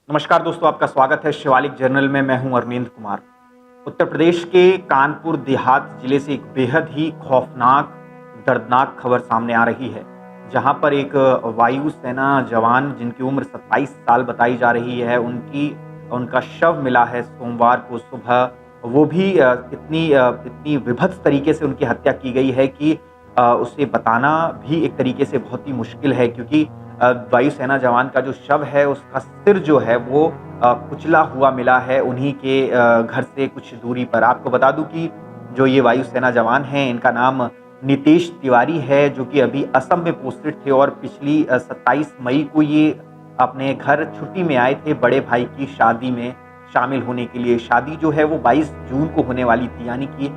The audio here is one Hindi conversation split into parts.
नमस्कार दोस्तों, आपका स्वागत है शिवालिक जर्नल में। मैं हूं अरविंद कुमार। उत्तर प्रदेश के कानपुर देहात जिले से एक बेहद ही खौफनाक, दर्दनाक खबर सामने आ रही है, जहां पर एक वायुसेना जवान जिनकी उम्र 27 साल बताई जा रही है, उनका शव मिला है सोमवार को सुबह। वो भी इतनी विभत्स तरीके से उनकी हत्या की गई है कि उसे बताना भी एक तरीके से बहुत ही मुश्किल है, क्योंकि वायुसेना जवान का जो शव है, उसका सिर जो है वो कुचला हुआ मिला है उन्हीं के घर से कुछ दूरी पर। आपको बता दूं कि जो ये वायुसेना जवान हैं, इनका नाम नितेश तिवारी है, जो कि अभी असम में पोस्टेड थे और पिछली 27 मई को ये अपने घर छुट्टी में आए थे बड़े भाई की शादी में शामिल होने के लिए। शादी जो है वो 22 जून को होने वाली थी, यानी कि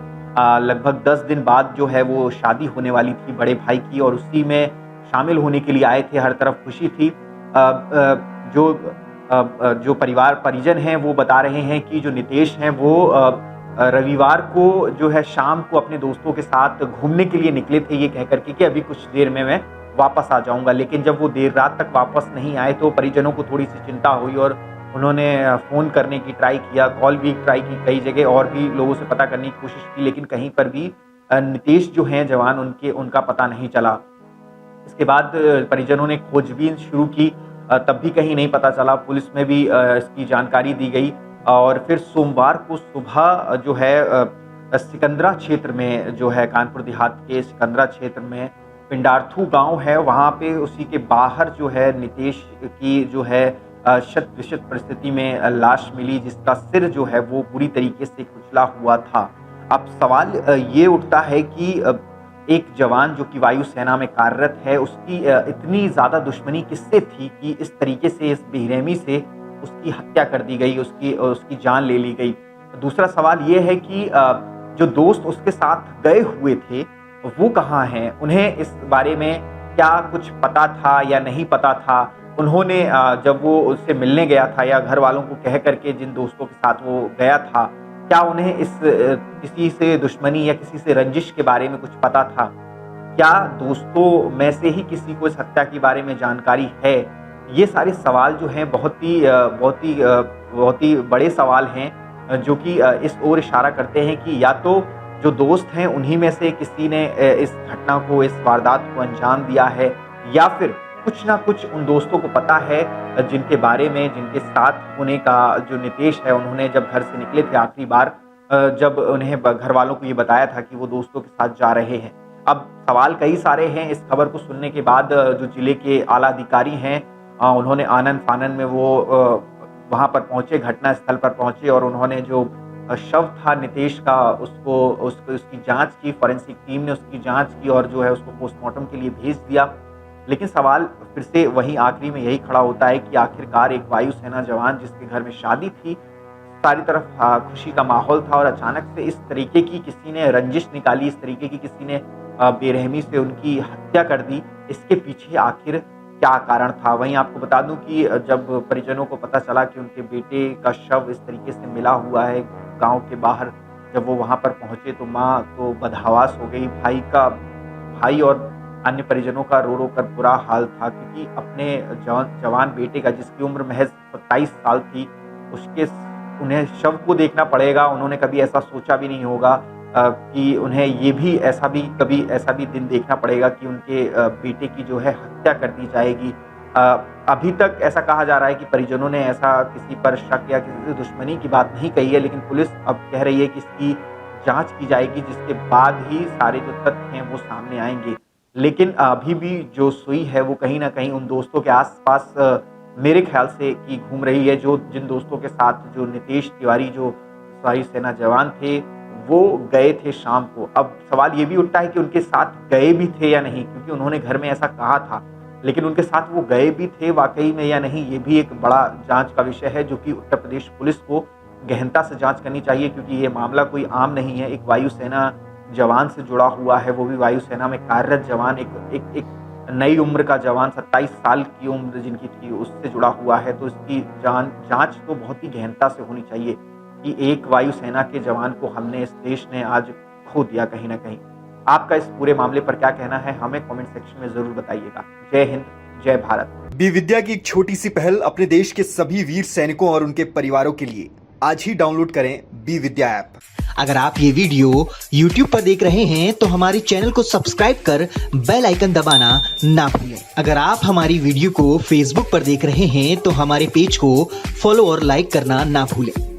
लगभग 10 दिन बाद जो है वो शादी होने वाली थी बड़े भाई की, और उसी में शामिल होने के लिए आए थे। हर तरफ खुशी थी। जो परिजन हैं वो बता रहे हैं कि जो नितेश हैं वो रविवार को जो है शाम को अपने दोस्तों के साथ घूमने के लिए निकले थे, ये कह कर के कि अभी कुछ देर में मैं वापस आ जाऊँगा। लेकिन जब वो देर रात तक वापस नहीं आए तो परिजनों को थोड़ी-सी चिंता हुई और उन्होंने फ़ोन करने की ट्राई किया, कॉल भी ट्राई की कई जगह, और भी लोगों से पता करने की कोशिश की, लेकिन कहीं पर भी नितेश जो हैं जवान, उनका पता नहीं चला। इसके बाद परिजनों ने खोजबीन शुरू की, तब भी कहीं नहीं पता चला। पुलिस में भी इसकी जानकारी दी गई, और फिर सोमवार को सुबह जो है सिकंदरा क्षेत्र में, जो है कानपुर देहात के सिकंदरा क्षेत्र में पिंडार्थू गाँव है, वहाँ पे उसी के बाहर जो है नितेश की जो है शत-विशत परिस्थिति में लाश मिली, जिसका सिर जो है वो पूरी तरीके से कुचला हुआ था। अब सवाल ये उठता है कि एक जवान जो कि वायुसेना में कार्यरत है, उसकी इतनी ज़्यादा दुश्मनी किससे थी कि इस तरीके से, इस बेरहमी से उसकी हत्या कर दी गई, उसकी जान ले ली गई। दूसरा सवाल ये है कि जो दोस्त उसके साथ गए हुए थे, वो कहाँ हैं? उन्हें इस बारे में क्या कुछ पता था या नहीं पता था? उन्होंने जब वो उससे मिलने गया था या घर वालों को कह कर के जिन दोस्तों के साथ वो गया था, क्या उन्हें किसी से दुश्मनी या किसी से रंजिश के बारे में कुछ पता था? क्या दोस्तों में से ही किसी को इस हत्या के बारे में जानकारी है? ये सारे सवाल जो हैं बहुत ही बड़े सवाल हैं, जो कि इस ओर इशारा करते हैं कि या तो जो दोस्त हैं उन्हीं में से किसी ने इस घटना को, इस वारदात को अंजाम दिया है, या फिर कुछ ना कुछ उन दोस्तों को पता है जिनके बारे में, जिनके साथ होने का जो नितेश है, उन्होंने जब घर से निकले थे आखिरी बार, जब उन्हें घर वालों को ये बताया था कि वो दोस्तों के साथ जा रहे हैं। अब सवाल कई सारे हैं। इस खबर को सुनने के बाद जो जिले के आला अधिकारी हैं, उन्होंने आनन-फानन में वो वहाँ पर पहुँचे, घटना स्थल पर पहुँचे, और उन्होंने जो शव था नितेश का, उसकी जाँच की, फॉरेंसिक टीम ने उसकी जाँच की और जो है उसको पोस्टमार्टम के लिए भेज दिया। लेकिन सवाल फिर से वहीं आखिरी में यही खड़ा होता है कि आखिरकार एक वायुसेना जवान जिसके घर में शादी थी, सारी तरफ खुशी का माहौल था, और अचानक से इस तरीके की किसी ने रंजिश निकाली, इस तरीके की किसी ने बेरहमी से उनकी हत्या कर दी। इसके पीछे आखिर क्या कारण था? वहीं आपको बता दूं कि जब परिजनों को पता चला कि उनके बेटे का शव इस तरीके से मिला हुआ है गाँव के बाहर, जब वो वहाँ पर पहुँचे तो माँ तो बदहवास हो गई। भाई और अन्य परिजनों का रो-रो कर बुरा हाल था, क्योंकि अपने जवान बेटे का, जिसकी उम्र महज़ 27 साल थी, उन्हें शव को देखना पड़ेगा। उन्होंने कभी ऐसा सोचा भी नहीं होगा कि उन्हें कभी ऐसा भी दिन देखना पड़ेगा कि उनके बेटे की जो है हत्या कर दी जाएगी। अभी तक ऐसा कहा जा रहा है कि परिजनों ने ऐसा किसी पर शक या किसी से दुश्मनी की बात नहीं कही है, लेकिन पुलिस अब कह रही है कि इसकी जाँच की जाएगी, जिसके बाद ही सारे जो तथ्य हैं वो सामने आएँगे। लेकिन अभी भी जो सुई है वो कहीं न कहीं उन दोस्तों के आस-पास मेरे ख़्याल से कि घूम रही है, जो जिन दोस्तों के साथ जो नितेश तिवारी, जो वायुसेना जवान थे, वो गए थे शाम को। अब सवाल ये भी उठता है कि उनके साथ गए भी थे या नहीं, क्योंकि उन्होंने घर में ऐसा कहा था। लेकिन उनके साथ वो गए भी थे वाक़ई में या नहीं, ये भी एक बड़ा जाँच का विषय है, जो कि उत्तर प्रदेश पुलिस को गहनता से जाँच करनी चाहिए, क्योंकि ये मामला कोई आम नहीं है। एक वायुसेना जवान से जुड़ा हुआ है, वो भी वायुसेना में कार्यरत जवान, एक नई उम्र का जवान, 27 साल की उम्र जिनकी थी, उससे जुड़ा हुआ है। तो इसकी जाँच तो बहुत ही गहनता से होनी चाहिए कि एक वायुसेना के जवान को इस देश ने आज खो दिया कहीं न कहीं। आपका इस पूरे मामले पर क्या कहना है? हमें कमेंट सेक्शन में ज़रूर बताइएगा। जय हिंद, जय भारत। बी विद्या की एक छोटी सी पहल अपने देश के सभी वीर सैनिकों और उनके परिवारों के लिए। आज ही डाउनलोड करें बी विद्या ऐप। अगर आप ये वीडियो YouTube पर देख रहे हैं तो हमारे चैनल को सब्सक्राइब कर बेल आइकन दबाना ना भूलें। अगर आप हमारी वीडियो को Facebook पर देख रहे हैं तो हमारे पेज को फॉलो और लाइक करना ना भूलें।